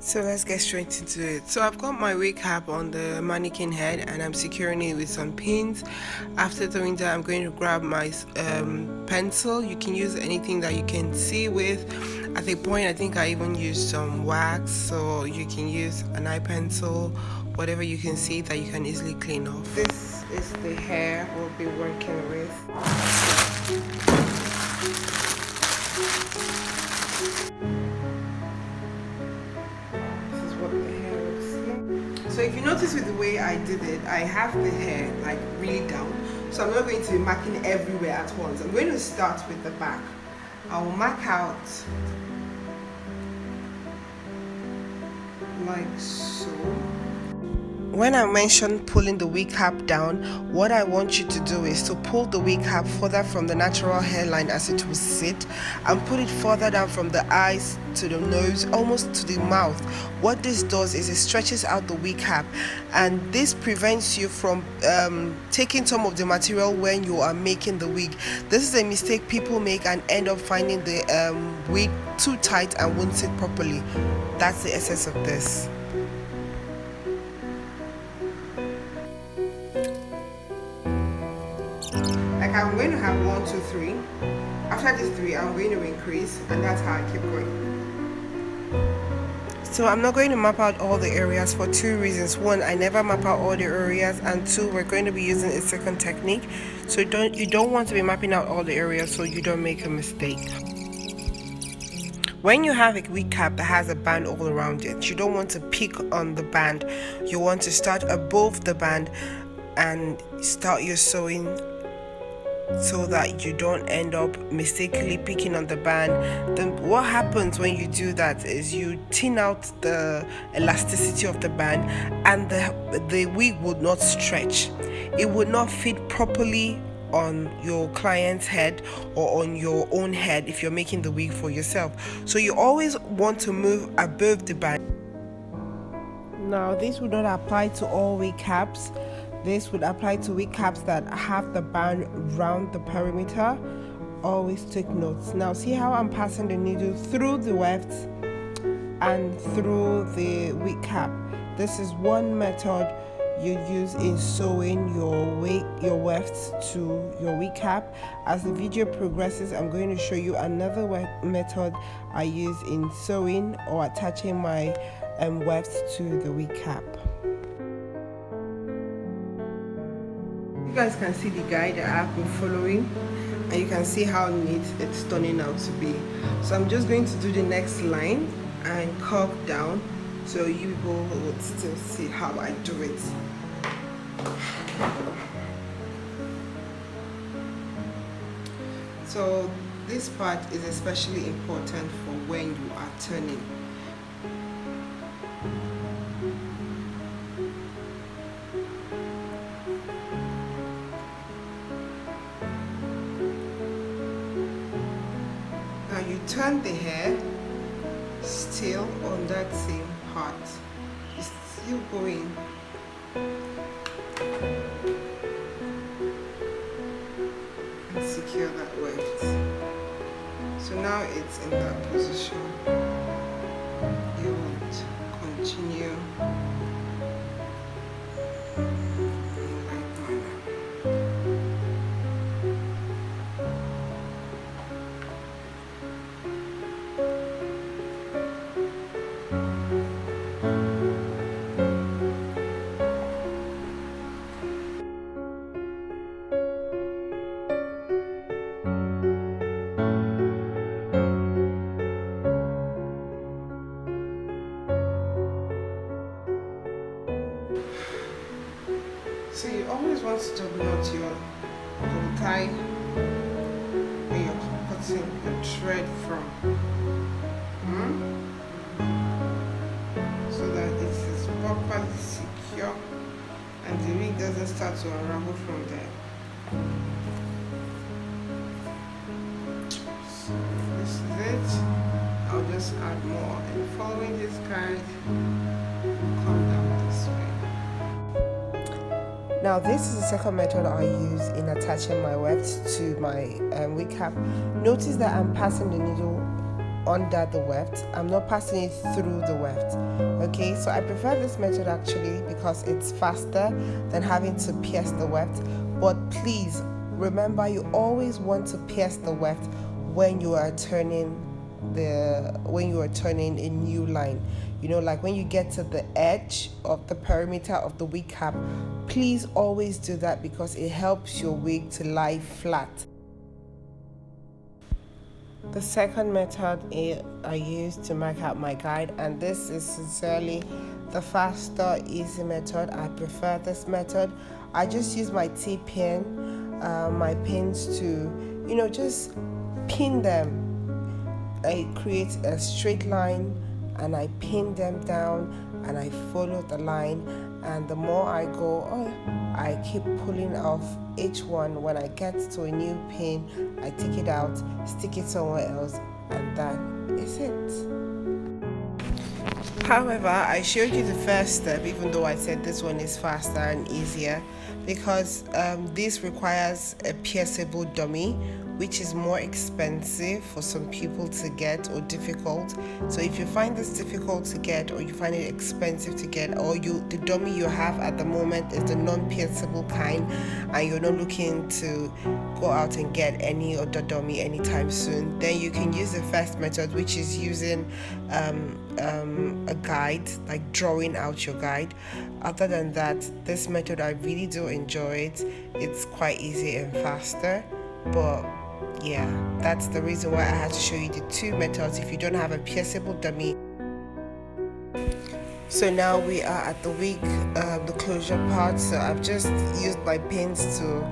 So let's get straight into it. So I've got my wig cap on the mannequin head and I'm securing it with some pins. After doing that, I'm going to grab my pencil. You can use anything that you can see with. At the point, I think I even used some wax, so you can use an eye pencil, whatever you can see that you can easily clean off. This is the hair we'll be working with. So if you notice with the way I did it, I have the hair like really down. So I'm not going to be marking everywhere at once. I'm going to start with the back. I will mark out like so. When I mentioned pulling the wig cap down, what I want you to do is to pull the wig cap further from the natural hairline as it will sit and put it further down from the eyes to the nose, almost to the mouth. What this does is it stretches out the wig cap, and this prevents you from taking some of the material when you are making the wig. This is a mistake people make and end up finding the wig too tight and won't sit properly. That's the essence of this. I'm going to have 1, 2, 3. After these 3, I'm going to increase, and that's how I keep going. So I'm not going to map out all the areas for 2 reasons. 1, I never map out all the areas, and 2, we're going to be using a second technique. So you don't want to be mapping out all the areas so you don't make a mistake. When you have a wig cap that has a band all around it, you don't want to pick on the band. You want to start above the band and start your sewing so that you don't end up mistakenly picking on the band. Then what happens when you do that is you thin out the elasticity of the band, and the wig would not stretch. It would not fit properly on your client's head or on your own head if you're making the wig for yourself. So you always want to move above the band. Now this would not apply to all wig caps. This would apply to wig caps that have the band round the perimeter. Always take notes. Now see how I'm passing the needle through the weft and through the wig cap. This is one method you use in sewing your wefts to your wig cap. As the video progresses, I'm going to show you another method I use in sewing or attaching my wefts to the wig cap. You guys can see the guide that I've been following, and you can see how neat it's turning out to be. So I'm just going to do the next line and curve down so you will still see how I do it. So this part is especially important for when you are turning. You turn the hair still on that same part. It's still going. And secure that weft. So now it's in that position. You want to continue. So you always want to double knot your bow tie where you're cutting the thread from, so that it is properly secure and the wig doesn't start to unravel from there. So this is it. I'll just add more, and following this guide, come down this way. Now this is the second method I use in attaching my weft to my wig cap. Notice that I'm passing the needle under the weft. I'm not passing it through the weft. Okay, so I prefer this method actually because it's faster than having to pierce the weft. But please remember, you always want to pierce the weft when you are turning a new line. You know, like when you get to the edge of the perimeter of the wig cap, please always do that because it helps your wig to lie flat. The second method I use to mark out my guide, and this is sincerely the faster, easy method. I prefer this method. I just use my T-pin, my pins to, just pin them. I create a straight line and I pin them down and I follow the line, and the more I go, I keep pulling off each one. When I get to a new pin, I take it out, stick it somewhere else, and that is it. However, I showed you the first step, even though I said this one is faster and easier, because this requires a pierceable dummy, which is more expensive for some people to get or difficult. So if you find this difficult to get, or you find it expensive to get, or the dummy you have at the moment is the non-pierceable kind and you're not looking to go out and get any other dummy anytime soon, then you can use the first method, which is using a guide, like drawing out your guide. Other than that, this method, I really do enjoy it. It's quite easy and faster, but yeah, that's the reason why I had to show you the two methods if you don't have a pierceable dummy. So now we are at the wig, the closure part. So I've just used my pins to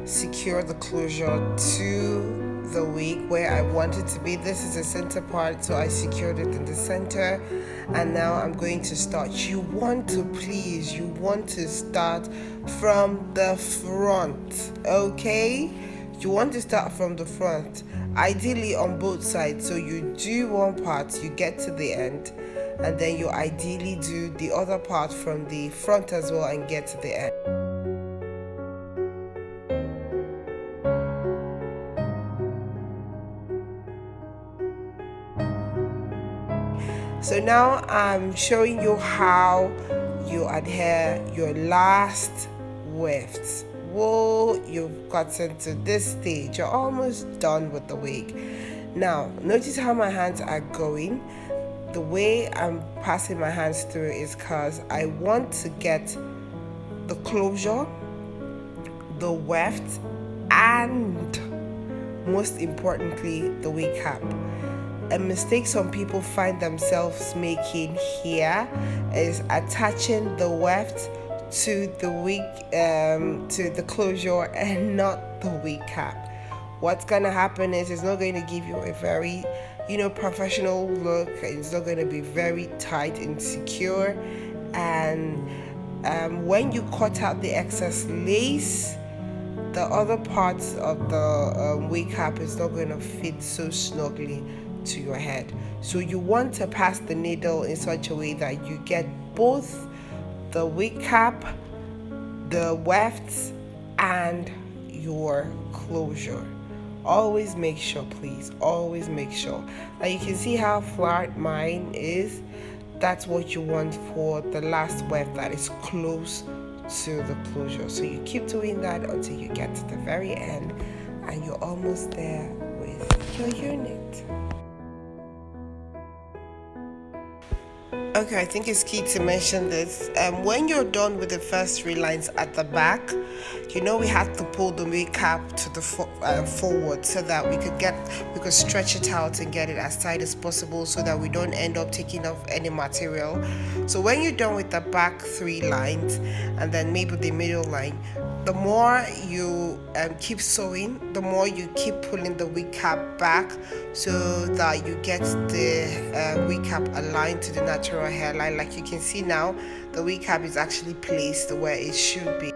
secure the closure to the wig where I want it to be. This is the center part, so I secured it in the center, and now I'm going to start. You want to start from the front, okay? You want to start from the front, ideally on both sides. So you do one part, you get to the end, and then you ideally do the other part from the front as well and get to the end. So now I'm showing you how you adhere your last wefts. Whoa, you've gotten to this stage. You're almost done with the wig. Now, notice how my hands are going. The way I'm passing my hands through is because I want to get the closure, the weft, and most importantly, the wig cap. A mistake some people find themselves making here is attaching the weft to the wig, to the closure, and not the wig cap. What's gonna happen is it's not going to give you a very, professional look. It's not going to be very tight and secure. And when you cut out the excess lace, the other parts of the wig cap is not going to fit so snugly to your head. So you want to pass the needle in such a way that you get both the wig cap, the wefts, and your closure. Always make sure, please, always make sure. Now you can see how flat mine is. That's what you want for the last weft that is close to the closure. So you keep doing that until you get to the very end and you're almost there with your unit. Okay, I think it's key to mention this. When you're done with the first 3 lines at the back, we had to pull the wig cap to the forward so that we could stretch it out and get it as tight as possible so that we don't end up taking off any material. So when you're done with the back 3 lines and then maybe the middle line, the more you keep sewing, the more you keep pulling the wig cap back so that you get the wig cap aligned to the natural hairline. Like you can see now, the wig cap is actually placed where it should be.